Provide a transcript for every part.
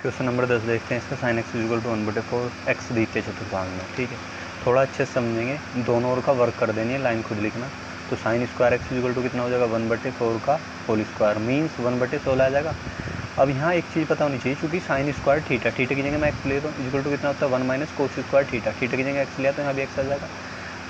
Question number 10 देखते हैं इसका। Sine x equal to 1/4 x द्वितीय चतुर्थांश में। ठीक है, थोड़ा अच्छे से समझेंगे, दोनों ओर का वर्क कर देनी है, लाइन खुद लिखना। तो sine square x equal to कितना हो जाएगा 1/4 का होल स्क्वायर मीन्स 1/16 आ जाएगा। अब यहाँ एक चीज़ पता होनी चाहिए, चूँकि साइन स्क्वायर थीटा की जगह मैं एक्स ले रहा हूँ, इक्वल टू कितना होता है 1 माइनस कोस स्क्वायर थीटा की जगह एक्स लिया तो यहाँ भी एक्स आ जाएगा।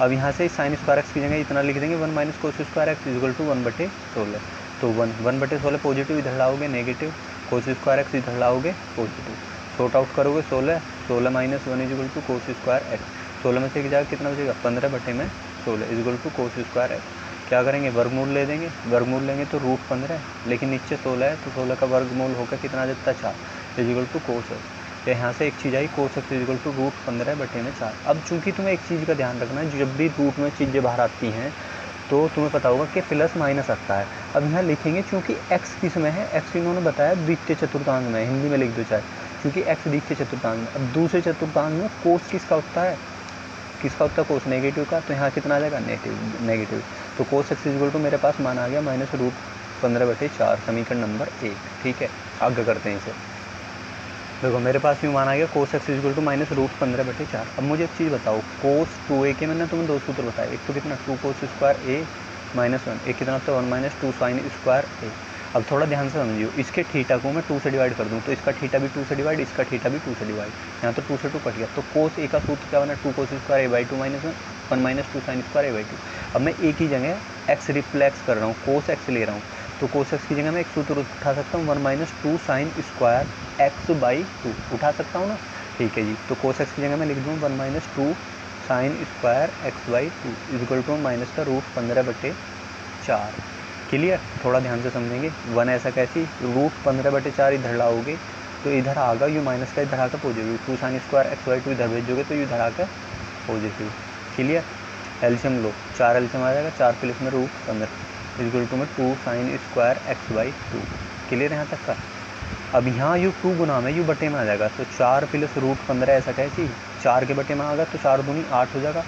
अब यहाँ से साइन स्क्वायर एक्स की जगह इतना लिख देंगे 1 minus cos square x equal to 1/16। तो 1/16 पॉजिटिव इधर लाओगे नेगेटिव, कोस स्क्वायर एक्स इधर लाओगे पॉजिटिव, शॉर्ट आउट करोगे 16 minus 1 equal to cos square x. 16 में से एक जाएगा कितना बचेगा 15/16 equal to cos square x. क्या करेंगे वर्गमूल ले देंगे, वर्गमूल लेंगे तो √15, लेकिन नीचे 16 है तो 16 का वर्गमूल होकर कितना जाता है 4 इक्वल टू कोस एक्स। तो यहाँ से एक चीज़ आई कोस एक्स इक्वल टू √15/4। अब चूंकि तुम्हें एक चीज़ का ध्यान रखना है, जब भी रूट में चीज़ें बाहर आती हैं तो तुम्हें पता होगा कि प्लस माइनस आता है। अब यहाँ लिखेंगे चूँकि एक्स किस में है, एक्स इन्होंने बताया द्वितीय चतुर्थांश में, हिंदी में लिख दो चाहे, क्योंकि एक्स द्वितीय चतुर्थांश में। अब दूसरे चतुर्थांश में कोस किसका होता है, कोस नेगेटिव का, तो यहाँ कितना आ जाएगा नेगेटिव। तो कोस एक्स इक्वल टू मेरे पास मान आ गया -√15/4, समीकरण नंबर 1। ठीक है, आगे करते हैं इसे। देखो मेरे पास यूँ मान आ गया कोस एक्स इक्वल टू -√15/4। अब मुझे एक चीज़ बताओ, कोस 2a के मैंने तुम्हें दो सूत्र बताए, एक तो कितना 2 कोस स्क्वायर a -1, एक कितना होता है 1 माइनस 2 साइन स्क्वायर a। अब थोड़ा ध्यान से समझियो, इसके थीटा को मैं 2 से डिवाइड कर दूँ तो इसका थीटा भी 2 से डिवाइड, इसका थीटा भी 2 से डिवाइड, यहाँ तो 2 से 2 कट गया। तो कोस a का सूत्र क्या बना 2 cos square a/2 -1 1 minus 2 sine square a/2। अब मैं a की जगह x रिफ्लेक्स कर रहा हूँ, कोस x ले रहा हूँ, तो कोस एक्स की जगह मैं एक सूत्र उठा सकता हूँ 1 माइनस 2 साइन स्क्वायर x/2 उठा सकता हूँ ना। ठीक है जी, तो कोस एक्स की जगह मैं लिख दूँ 1 minus 2 sine square x/2 equal to minus का √15/4। क्लियर, थोड़ा ध्यान से समझेंगे। 1 ऐसा कैसी, √15/4 इधर लाओगे तो इधर आगा यू माइनस का इधर आकर पॉजिटिव, 2 साइन स्क्वायर x/2 इधर भेजोगे तो इधर आकर पॉजिटिव। क्लियर, एल्शियम लो, 4 एल्शियम आ जाएगा, 4 प्लस में √15 इक्वल टू में 2 साइन स्क्वायर x/2। क्लियर यहाँ तक का। अब यहाँ यू 2 गुना में यू बटे में आ जाएगा, तो 4 प्लस √15 ऐसा कैसी, 4 के बटे में आ गया तो 4 दूनी 8 हो जाएगा।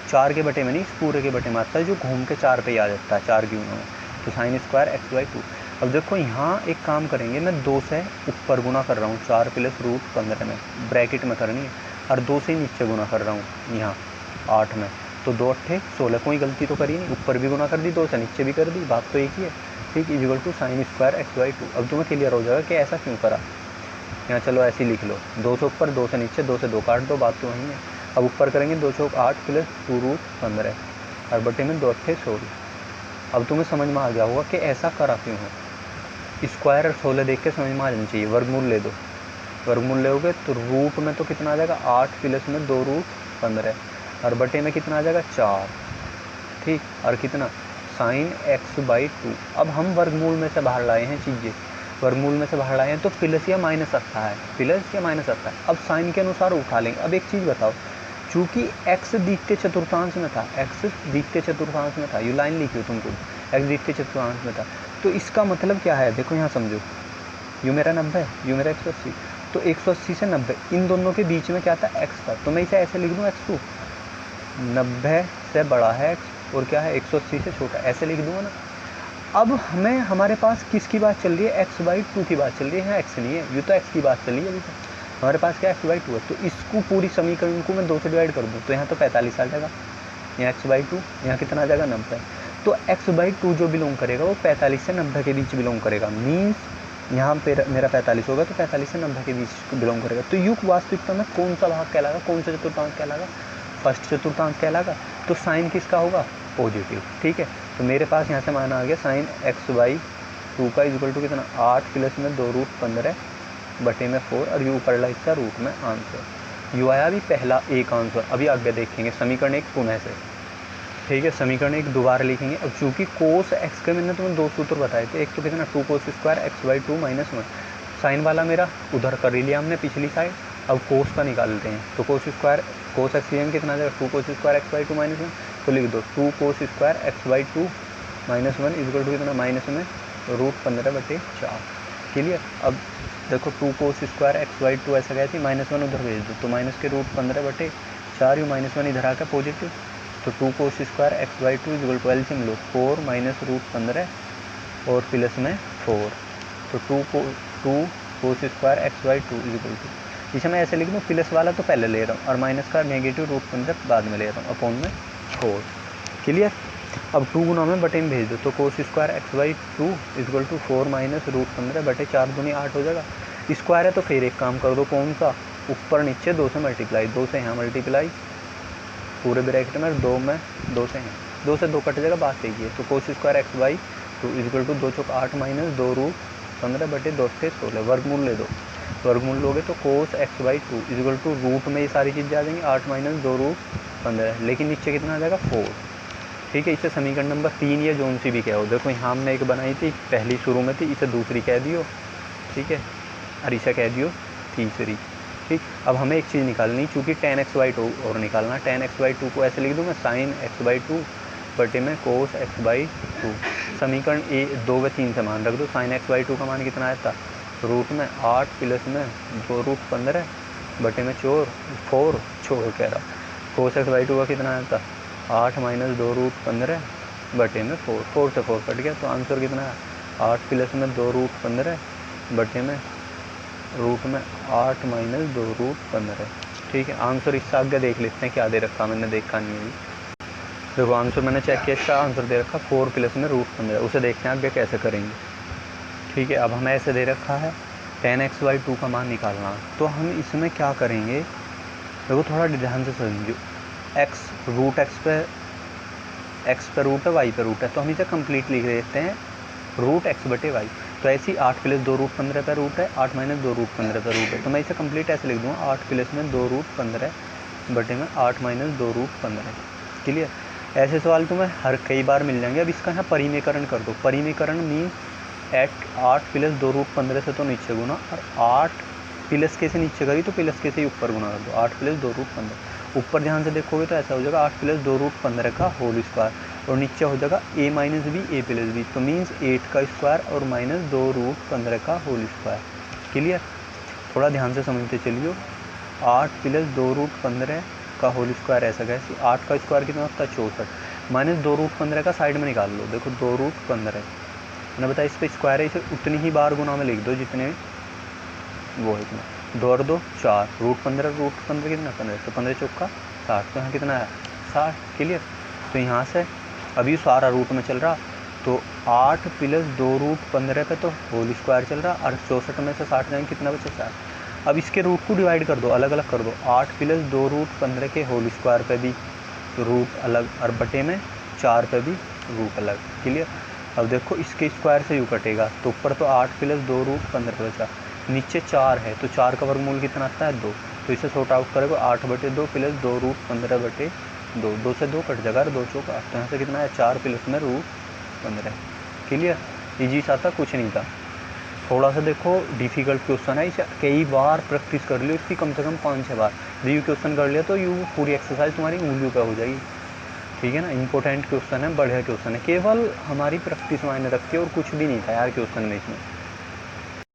4 के बटे में नहीं, इस पूरे के बटे में आता है जो घूम के 4 पे ही आ जाता है, 4 गुना में, तो साइन स्क्वायर x/2। अब देखो यहाँ एक काम करेंगे, मैं 2 से ऊपर गुना कर रहा हूँ, 4 प्लस √15 में ब्रैकेट में करनी है, और 2 से नीचे गुना कर रहा हूँ यहाँ 8 में, तो 2 8 16। कोई गलती तो करी नहीं, ऊपर भी गुना कर दी, 2 से नीचे भी कर दी, बात तो एक ही है। ठीक, equal to sign square x/2। अब तुम्हें क्लियर हो जाएगा कि ऐसा क्यों करा। यहाँ चलो ऐसे ही लिख लो, 2 से ऊपर 2 से नीचे, 2 से 2 काट दो, बात तो वही है। अब ऊपर करेंगे 2 चौक 8 प्लस 2√15 और बटे में 2 8 16। अब तुम्हें समझ में आ गया होगा कि ऐसा करा क्यों है। स्क्वायर और 16 देख के समझ में आ जाना चाहिए। वर्गमूल ले दो, वर्गमूल लोगे तो रूट में तो कितना आ जाएगा 8 प्लस में 2√15 और बटे में कितना आ जाएगा 4। ठीक, और कितना साइन x/2। अब हम वर्गमूल में से बाहर लाए हैं चीज़ें, वर्गमूल में से बाहर लाए हैं तो प्लस या माइनस आता है, प्लस या माइनस आता है। अब साइन के अनुसार उठा लेंगे। अब एक चीज़ बताओ, चूँकि x द्वितीय चतुर्थांश में था, x द्वितीय चतुर्थांश में था, ये लाइन लिखी हो तुमको, x द्वितीय चतुर्थांश में था, तो इसका मतलब क्या है, देखो यहाँ समझो, यू मेरा 90, यू मेरा 180, तो 180 से 90 इन दोनों के बीच में क्या था x था, तो मैं इसे ऐसे लिख दूँ x2, 90 से बड़ा है x और क्या है 180 से छोटा, ऐसे लिख दूँगा ना। अब हमारे पास किसकी बात चल रही है, x/2 की बात चल रही है, यहाँ x नहीं है, ये तो x की बात चल रही है अभी तक। हमारे पास क्या x/2 है, तो इसको पूरी समीकरण को मैं 2 से डिवाइड कर दूँ तो यहाँ तो 45 आ जाएगा, यहाँ x/2, यहाँ कितना आ जाएगा 90। तो x/2 जो बिलोंग करेगा वो 45 से 90 के बीच बिलोंग करेगा, मीन्स यहाँ पे मेरा 45 होगा तो 45 से 90 के बीच बिलोंग करेगा। तो युग वास्तविकता में कौन सा भाग कहलागा, कौन सा चतुर्थांश कहलागा, फर्स्ट चतुर्थांश कहलागा। तो साइन किसका होगा पॉजिटिव। ठीक है, तो मेरे पास यहाँ से मान आ गया साइन x/2 का इक्वल टू कितना 8 प्लस में 2√15 बटे में 4 और यू ऊपर इसका रूट में आंसर। यू आया अभी पहला एक आंसर। अभी आगे देखेंगे समीकरण 1 पुनः से। ठीक है, समीकरण 1 दोबारा लिखेंगे। अब चूँकि कोस एक्स के मैंने तुम्हें 2 सूत्र बताए थे, एक तो कितना 2 कोस स्क्वायर x/2 -1, साइन वाला मेरा उधर कर ही लिया हमने पिछली साइड। अब कोस का निकालते हैं, तो कोस एक्स कितना आ जाएगा 2 कोस स्क्वायर x/2 -1, तो लिख दो 2 cos square x/2 -1 equal to कितना माइनस में √15/4। क्लियर। अब देखो 2 कोस स्क्वायर x/2 ऐसा कहती है, -1 उधर भेज दो तो माइनस के √15/4, यू -1 इधर आकर पॉजिटिव, तो 2 cos square x/2 equal to LCM लो 4 माइनस √15 और प्लस में 4, तो 2 cos square x by two is equal to, इसे मैं ऐसे लिख दूँ, प्लस वाला तो पहले ले रहा हूँ और माइनस का नेगेटिव रूट 15 बाद में ले रहा हूँ, अपॉन में 4। क्लियर। अब 2 गुना में बटे में भेज दो, तो cos square x by two is equal to 4 minus root 15 बटे 4 दूनी 8 हो जाएगा। स्क्वायर है तो फिर एक काम कर दो, कौन सा, ऊपर नीचे 2 से मल्टीप्लाई, 2 से यहाँ मल्टीप्लाई पूरे ब्रैकेट में, 2 में 2 से हैं, 2 से 2 कट जाएगा, बात एक ही है। तो cos square x by two is equal to 2 चौक 8 माइनस 2 रूट 15 बटे 2 से 16, वर्गमूल ले दो, वर्गमूल लोगे तो cos x by two is equal to root में ये सारी चीज़ आ जाएंगी, 8 माइनस 2 रूट 15, लेकिन नीचे कितना आ जाएगा 4। ठीक है, इसे समीकरण नंबर 3 या जोन सी भी कहो। देखो यहाँ हमने एक बनाई थी, पहली शुरू में थी, इसे दूसरी कह दियो, ठीक है, और इसे कह दियो तीसरी। ठीक, अब हमें एक चीज़ निकालनी, चूँकि tan x बाई टू और निकालना, tan x बाई टू को ऐसे लिख दूँ मैं, sin x बाई टू बटे में cos x बाई टू। समीकरण 2 व 3 से मान रख दो। sin x बाई टू का मान कितना आया था, रूट में 8 प्लस में 2 रूट 15 बटे में 4 कह रहा, cos x बाई टू का कितना आया था, 8 माइनस 2 रूट 15 बटे में 4 से 4 कट गया, तो आंसर कितना है, 8 प्लस में 2 रूट 15 बटे में रूट में 8 माइनस 2 रूट 15। ठीक है, आंसर इससे आगे देख लेते हैं क्या दे रखा, मैंने देखा नहीं है। देखो आंसर मैंने चेक किया, इसका आंसर दे रखा 4 प्लस में रूट 15, उसे देखते हैं आगे कैसे करेंगे। ठीक है, अब हमें ऐसे दे रखा है tan x बाई टू का मान निकालना, तो हम इसमें क्या करेंगे, देखो थोड़ा ध्यान से समझो, x रूट x पे रूट है, y पे रूट है, तो हम इसे कंप्लीट लिख देते हैं रूट x बटे वाई। तो ऐसी 8 प्लस 2 रूट 15 पे रूट है, 8 माइनस 2 रूट 15 पे रूट है, तो मैं इसे कंप्लीट ऐसे लिख दूँगा, 8 प्लस में 2 रूट 15 बटे में 8 माइनस 2 रूट 15। क्लियर। ऐसे सवाल तुम्हें हर कई बार मिल जाएंगे। अब इसका यहाँ परिमेकरण कर दो, परिमेकरण मीन्स 8 प्लस 2 रूट 15 से तो नीचे गुना, और 8 प्लस के से नीचे करी तो प्लस के से ही ऊपर गुना कर दो, 8 प्लस 2 रूट 15। ऊपर ध्यान से देखोगे तो ऐसा हो जाएगा 8 प्लस 2 रूट 15 का होल स्क्वायर, और नीचे हो जाएगा a minus b a plus b, तो मीन्स 8 का स्क्वायर और माइनस 2 रूट 15 का होल स्क्वायर। क्लियर। थोड़ा ध्यान से समझते चलिए, 8 प्लस 2 रूट 15 का होल स्क्वायर ऐसा कैसे, 8 का स्क्वायर कितना होता है 64, माइनस 2 रूट 15 का साइड में निकाल लो, देखो 2 रूट 15 मैंने बताया, इस पर स्क्वायर है, इसे उतनी ही बार गुना में लिख दो जितने वो है, इतना 2 और 2 4, रूट 15 कितना 15, तो 15 चौका 60, तो यहाँ कितना है 60। क्लियर। तो यहाँ से अभी सारा रूट में चल रहा, तो 8 प्लस 2 रूट 15 पे तो होल स्क्वायर चल रहा, और 64 में से 60 जाएंगे, कितना बचा 4। अब इसके रूट को डिवाइड कर दो, अलग अलग कर दो, 8 प्लस 2 रूट 15 के होल स्क्वायर पे भी रूट अलग, और बटे में 4 पे भी रूट अलग। क्लियर। अब देखो इसके स्क्वायर से यूँ कटेगा, तो ऊपर तो 8 प्लस 2 रूट 15 बचा, नीचे 4 है, तो 4 का वर्गमूल कितना आता है 2, तो इसे सॉर्ट आउट करेगा 8 बटे 2 प्लस 2 रूट 15 बटे 2, 2 से 2 कट जाएगा, 2 चौका 8, तो यहाँ से कितना है 4 प्लस में रूट 15। क्लियर। इजी सा था, कुछ नहीं था। थोड़ा सा देखो डिफ़िकल्ट क्वेश्चन है, इसे कई बार प्रैक्टिस कर लियो, इसकी कम से कम 5-6 बार। यू क्वेश्चन कर लिया तो यू पूरी एक्सरसाइज तुम्हारी उंगलियों पे हो जाएगी। ठीक है ना, इंपॉर्टेंट क्वेश्चन है, बढ़िया क्वेश्चन है, केवल हमारी प्रैक्टिस मायने रखती है और कुछ भी नहीं था यार क्वेश्चन में इसमें।